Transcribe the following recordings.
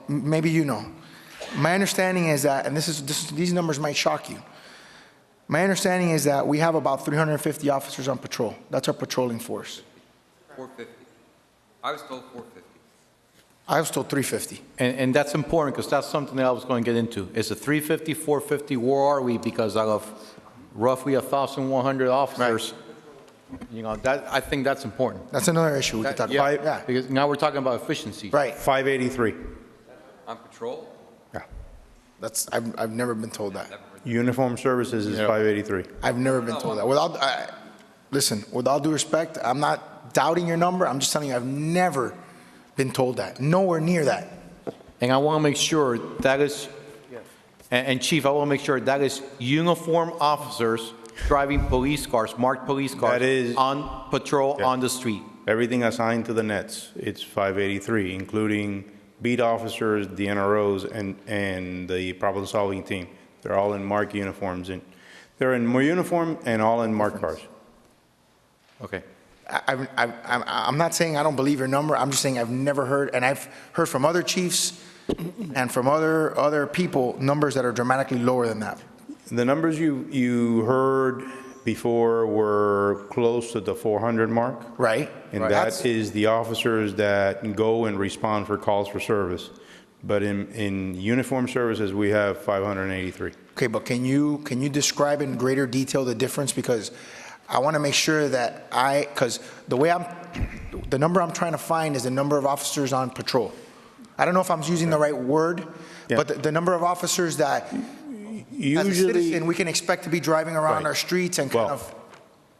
maybe you know. My understanding is that, and these numbers might shock you. My understanding is that we have about 350 officers on patrol. That's our patrolling force. 450. I was told 450. I was told 350. And that's important because that's something that I was going to get into. Is it 350, 450? Where are we? Because out of roughly 1,100 officers, you know, I think that's important. That's another issue we could talk about. Yeah. Because now we're talking about efficiency. Right. 583. On patrol? Yeah. I've never been told that. Uniform services is 583. I've never been told that. Listen, with all due respect, I'm not doubting your number. I'm just telling you, I've never been told that. Nowhere near that. And I want to make sure that is, and Chief, I want to make sure that is uniform officers driving police cars, marked police cars That is, on patrol on the street. Everything assigned to the nets, it's 583, including beat officers, the NROs, and the problem-solving team. They're all in marked uniforms, and they're in uniform and all in marked cars. Okay. I'm not saying I don't believe your number. I'm just saying I've never heard, and I've heard from other chiefs and from other people numbers that are dramatically lower than that. The numbers you heard before were close to the 400 mark. Right. And right. that is the officers that go and respond for calls for service. But in uniform services, we have 583. Okay, but can you describe in greater detail the difference? Because I want to make sure that because the number I'm trying to find is the number of officers on patrol. I don't know if I'm using the right word, but the number of officers that as a citizen we can expect to be driving around our streets and kind of.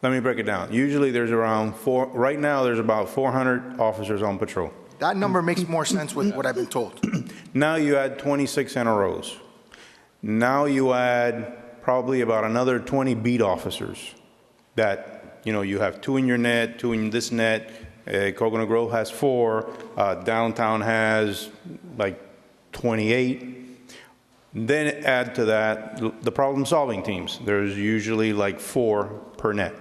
Let me break it down. Usually there's around right now there's about 400 officers on patrol. That number makes more sense with what I've been told. Now you add 26 NROs. Now you add probably about another 20 beat officers that, you know, you have 2 in your net, 2 in this net. Coconut Grove has 4. Downtown has like 28. Then add to that the problem-solving teams. There's usually like 4 per net.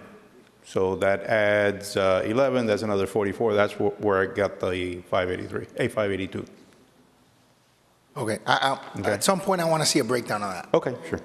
So that adds 11, that's another 44. That's where I got the 582. Okay. At some point, I want to see a breakdown of that. Okay, sure.